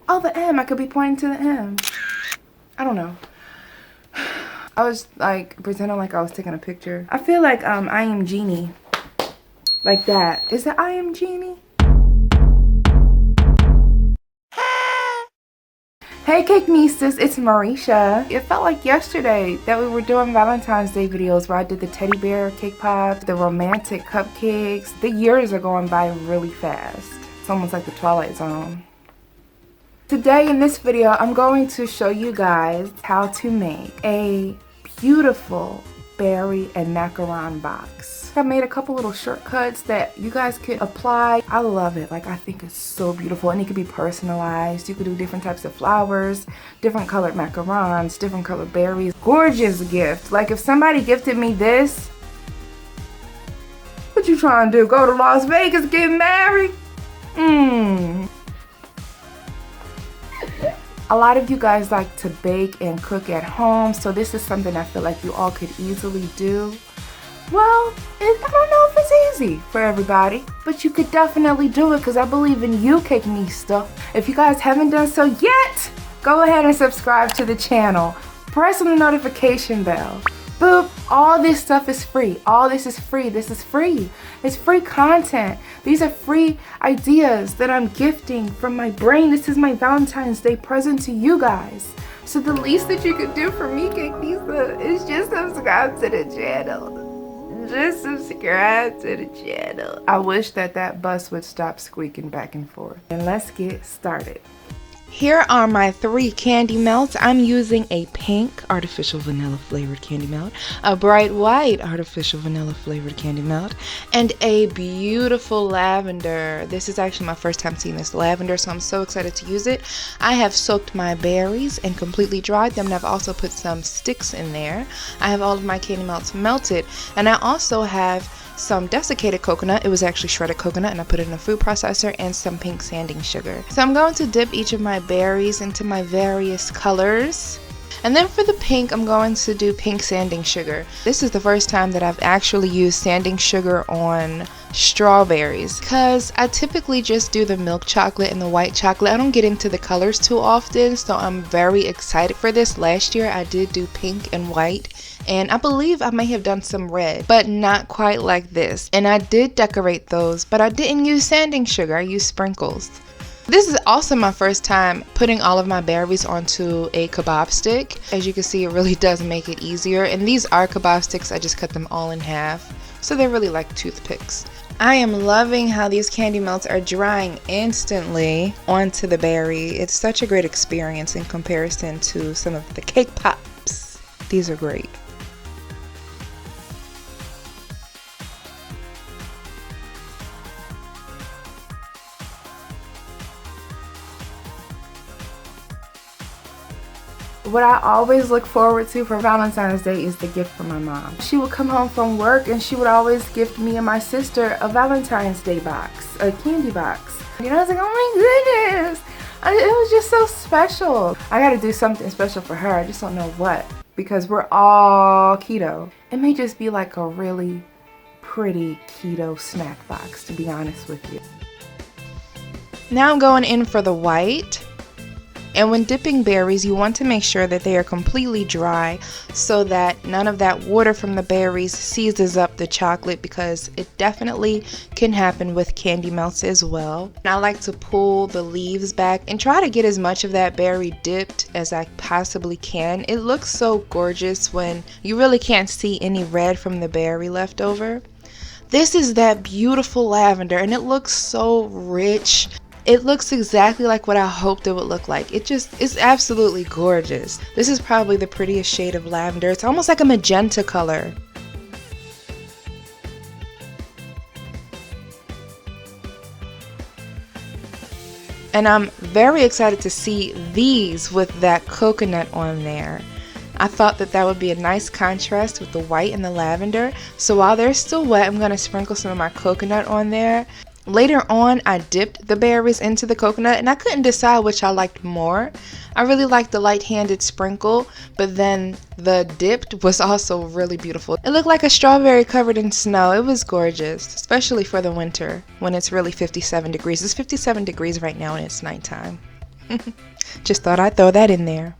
Oh, the M. I could be pointing to the M. I don't know. I was like pretending like I was taking a picture. I feel like I am Genie. Like that. Is it I am Genie? Hey Cakenistas, it's Marisha. It felt like yesterday that we were doing Valentine's Day videos where I did the teddy bear cake pops, the romantic cupcakes. The years are going by really fast. It's almost like the Twilight Zone. Today in this video, I'm going to show you guys how to make a beautiful berry and macaron box. I made a couple little shortcuts that you guys could apply. I love it. Like, I think it's so beautiful, and it could be personalized. You could do different types of flowers, different colored macarons, different colored berries. Gorgeous gift. Like, if somebody gifted me this, what you trying to do? Go to Las Vegas, get married? A lot of you guys like to bake and cook at home, so this is something I feel like you all could easily do. Well, I don't know if it's easy for everybody, but you could definitely do it because I believe in you, Cakenista. If you guys haven't done so yet, go ahead and subscribe to the channel. Press on the notification bell. Boop, all this stuff is free. All this is free. This is free. It's free content. These are free ideas that I'm gifting from my brain. This is my Valentine's Day present to you guys. So the least that you could do for me, Cakenista, is just subscribe to the channel. Just subscribe to the channel. I wish that bus would stop squeaking back and forth. And let's get started. Here are my 3 candy melts. I'm using a pink artificial vanilla flavored candy melt, a bright white artificial vanilla flavored candy melt, and a beautiful lavender. This is actually my first time seeing this lavender, so I'm so excited to use it. I have soaked my berries and completely dried them, and I've also put some sticks in there. I have all of my candy melts melted, and I also have some desiccated coconut. It was actually shredded coconut, and I put it in a food processor, and some pink sanding sugar. So I'm going to dip each of my berries into my various colors. And then for the pink, I'm going to do pink sanding sugar. This is the first time that I've actually used sanding sugar on strawberries because I typically just do the milk chocolate and the white chocolate. I don't get into the colors too often, so I'm very excited for this. Last year I did do pink and white, and I believe I may have done some red, but not quite like this. And I did decorate those, but I didn't use sanding sugar. I used sprinkles. This is also my first time putting all of my berries onto a kebab stick. As you can see, it really does make it easier. And these are kebab sticks. I just cut them all in half, so they're really like toothpicks. I am loving how these candy melts are drying instantly onto the berry. It's such a great experience in comparison to some of the cake pops. These are great. What I always look forward to for Valentine's Day is the gift from my mom. She would come home from work and she would always gift me and my sister a Valentine's Day box, a candy box. You know, I was like, oh my goodness. It was just so special. I gotta do something special for her. I just don't know what, because we're all keto. It may just be like a really pretty keto snack box, to be honest with you. Now I'm going in for the white. And when dipping berries, you want to make sure that they are completely dry so that none of that water from the berries seizes up the chocolate, because it definitely can happen with candy melts as well. And I like to pull the leaves back and try to get as much of that berry dipped as I possibly can. It looks so gorgeous when you really can't see any red from the berry left over. This is that beautiful lavender, and it looks so rich. It looks exactly like what I hoped it would look like. It's absolutely gorgeous. This is probably the prettiest shade of lavender. It's almost like a magenta color. And I'm very excited to see these with that coconut on there. I thought that would be a nice contrast with the white and the lavender. So while they're still wet, I'm going to sprinkle some of my coconut on there. Later on, I dipped the berries into the coconut, and I couldn't decide which I liked more. I really liked the light-handed sprinkle, but then the dipped was also really beautiful. It looked like a strawberry covered in snow. It was gorgeous, especially for the winter when it's really 57 degrees. It's 57 degrees right now and it's nighttime. Just thought I'd throw that in there.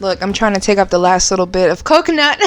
Look, I'm trying to take up the last little bit of coconut.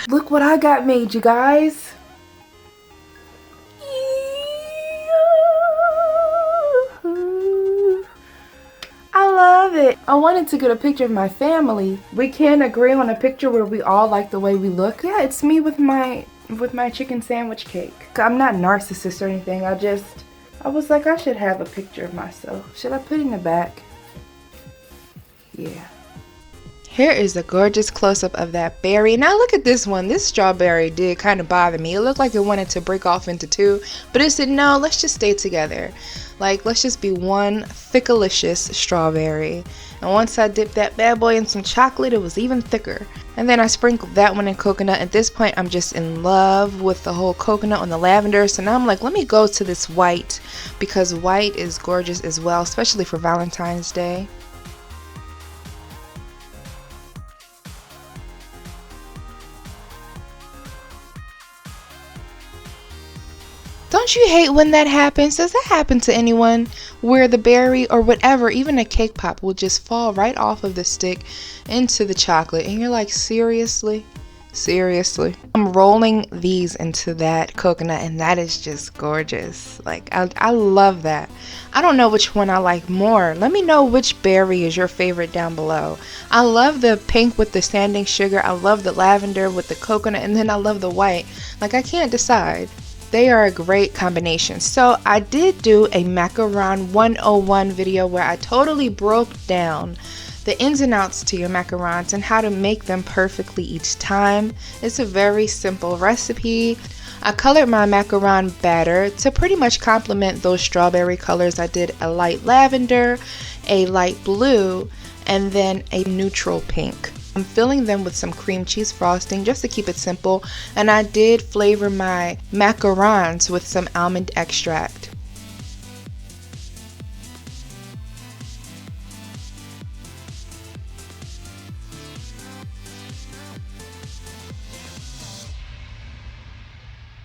Look what I got made, you guys. I love it. I wanted to get a picture of my family. We can't agree on a picture where we all like the way we look. Yeah, it's me with my chicken sandwich cake. I'm not narcissist or anything. I was like, I should have a picture of myself. Should I put it in the back? Yeah. Here is a gorgeous close-up of that berry. Now look at this one. This strawberry did kind of bother me. It looked like it wanted to break off into two, but it said, no, let's just stay together. Like, let's just be one thickalicious strawberry. And once I dipped that bad boy in some chocolate, it was even thicker. And then I sprinkled that one in coconut. At this point, I'm just in love with the whole coconut on the lavender. So now I'm like, let me go to this white, because white is gorgeous as well, especially for Valentine's Day. Don't you hate when that happens? Does that happen to anyone where the berry or whatever, even a cake pop, will just fall right off of the stick into the chocolate and you're like, seriously? Seriously? I'm rolling these into that coconut and that is just gorgeous. Like, I love that. I don't know which one I like more. Let me know which berry is your favorite down below. I love the pink with the standing sugar. I love the lavender with the coconut, and then I love the white. Like, I can't decide. They are a great combination. So I did do a macaron 101 video where I totally broke down the ins and outs to your macarons and how to make them perfectly each time. It's a very simple recipe. I colored my macaron batter to pretty much complement those strawberry colors. I did a light lavender, a light blue, and then a neutral pink. I'm filling them with some cream cheese frosting just to keep it simple, and I did flavor my macarons with some almond extract.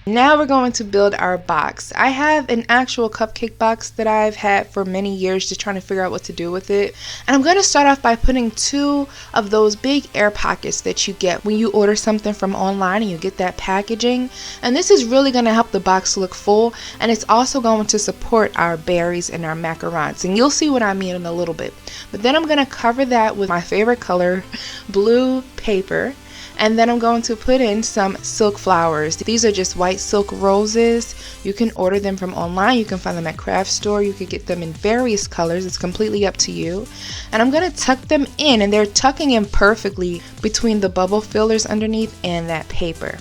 Now we're going to build our box. I have an actual cupcake box that I've had for many years, just trying to figure out what to do with it. And I'm going to start off by putting 2 of those big air pockets that you get when you order something from online and you get that packaging. And this is really going to help the box look full, and it's also going to support our berries and our macarons. And you'll see what I mean in a little bit. But then I'm going to cover that with my favorite color, blue paper. And then I'm going to put in some silk flowers. These are just white silk roses. You can order them from online. You can find them at craft store. You could get them in various colors. It's completely up to you. And I'm going to tuck them in, and they're tucking in perfectly between the bubble fillers underneath and that paper.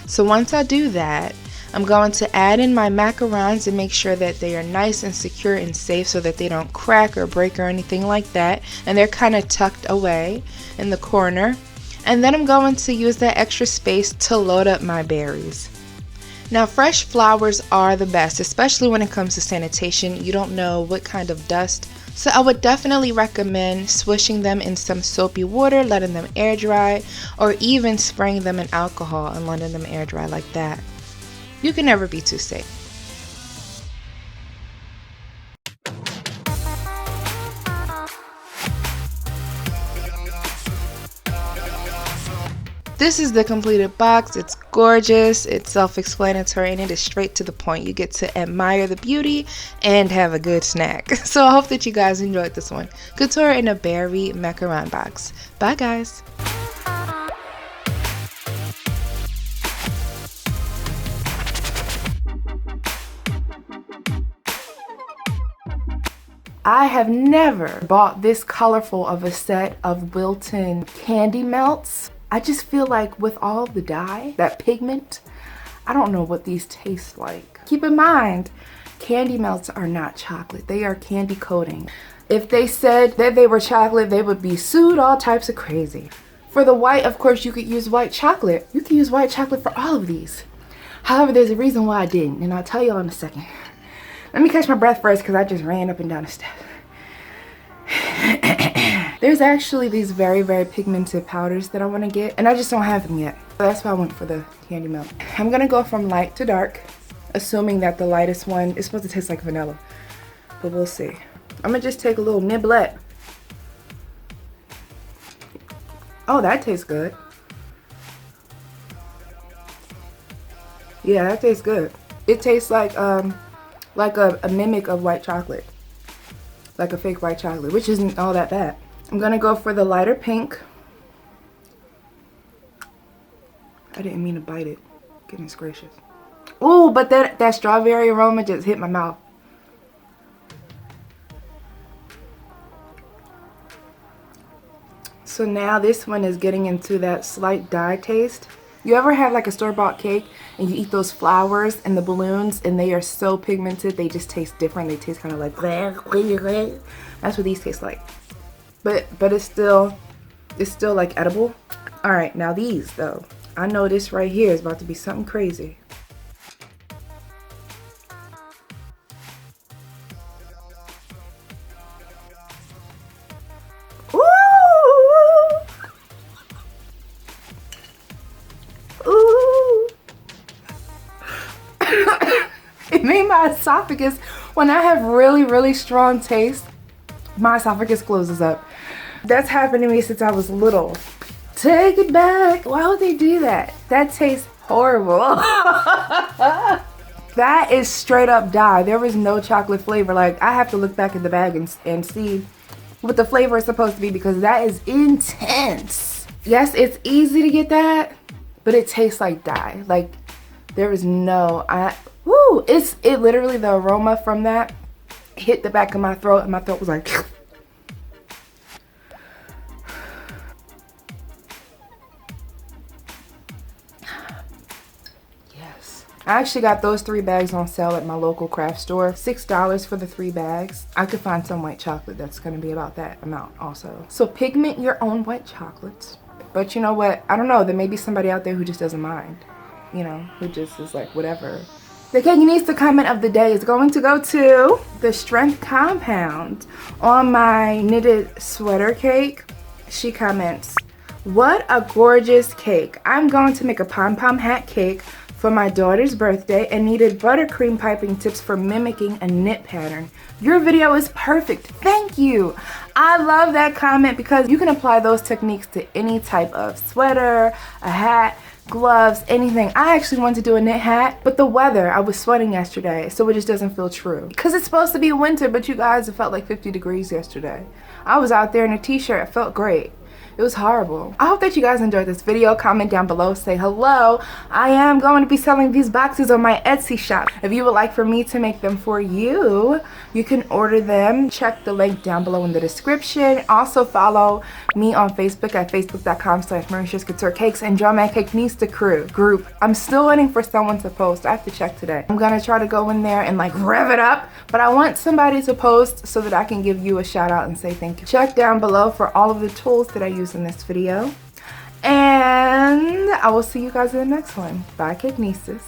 So once I do that, I'm going to add in my macarons and make sure that they are nice and secure and safe so that they don't crack or break or anything like that. And they're kind of tucked away in the corner. And then I'm going to use that extra space to load up my berries. Now, fresh flowers are the best, especially when it comes to sanitation. You don't know what kind of dust. So I would definitely recommend swishing them in some soapy water, letting them air dry, or even spraying them in alcohol and letting them air dry like that. You can never be too safe. This is the completed box. It's gorgeous, it's self-explanatory, and it is straight to the point. You get to admire the beauty and have a good snack. So I hope that you guys enjoyed this one. Couture in a berry macaron box. Bye guys. I have never bought this colorful of a set of Wilton candy melts. I just feel like with all the dye, that pigment, I don't know what these taste like. Keep in mind, candy melts are not chocolate. They are candy coating. If they said that they were chocolate, they would be sued all types of crazy. For the white, of course, you could use white chocolate. You can use white chocolate for all of these. However, there's a reason why I didn't, and I'll tell you all in a second. Let me catch my breath first because I just ran up and down the steps. There's actually these very, very pigmented powders that I want to get, and I just don't have them yet. So that's why I went for the candy melt. I'm going to go from light to dark, assuming that the lightest one is supposed to taste like vanilla. but we'll see. I'm gonna just take a little niblet. Oh, that tastes good. Yeah, that tastes good. It tastes like a mimic of white chocolate. Like a fake white chocolate, which isn't all that bad. I'm gonna go for the lighter pink. I didn't mean to bite it. Goodness gracious. Ooh, but that strawberry aroma just hit my mouth. So now this one is getting into that slight dye taste. You ever have like a store-bought cake and you eat those flowers and the balloons and they are so pigmented, they just taste different. They taste kind of like, that's what these taste like. But it's still like edible. All right, now these though. I know this right here is about to be something crazy. It made my esophagus, when I have really strong taste, my esophagus closes up. That's happened to me since I was little. Take it back. Why would they do that? That tastes horrible. That is straight up dye. There was no chocolate flavor. Like, I have to look back at the bag and see what the flavor is supposed to be, because that is intense. Yes, it's easy to get that, but it tastes like dye. Like, there is no, it literally, the aroma from that hit the back of my throat and my throat was like, yes. I actually got those 3 bags on sale at my local craft store. $6 for the 3 bags. I could find some white chocolate that's gonna be about that amount also. So pigment your own white chocolates. But you know what? I don't know, there may be somebody out there who just doesn't mind. You know, who just is like, whatever. The Cakeynista comment of the day is going to go to the Strength Compound on my knitted sweater cake. She comments, what a gorgeous cake. I'm going to make a pom-pom hat cake for my daughter's birthday and needed buttercream piping tips for mimicking a knit pattern. Your video is perfect. Thank you. I love that comment because you can apply those techniques to any type of sweater, a hat, gloves, anything. I actually wanted to do a knit hat, but the weather, I was sweating yesterday, so it just doesn't feel true. Because it's supposed to be winter, but you guys, it felt like 50 degrees yesterday. I was out there in a t-shirt. It felt great. It was horrible. I hope that you guys enjoyed this video. Comment down below, say hello. I am going to be selling these boxes on my Etsy shop. If you would like for me to make them for you, you can order them. Check the link down below in the description. Also follow me on Facebook at facebook.com/MauritiusCoutureCakes and join my Cakeynista group. I'm still waiting for someone to post. I have to check today. I'm gonna try to go in there and like rev it up, but I want somebody to post so that I can give you a shout out and say thank you. Check down below for all of the tools that I use in this video, and I will see you guys in the next one. Bye, Cakeynista.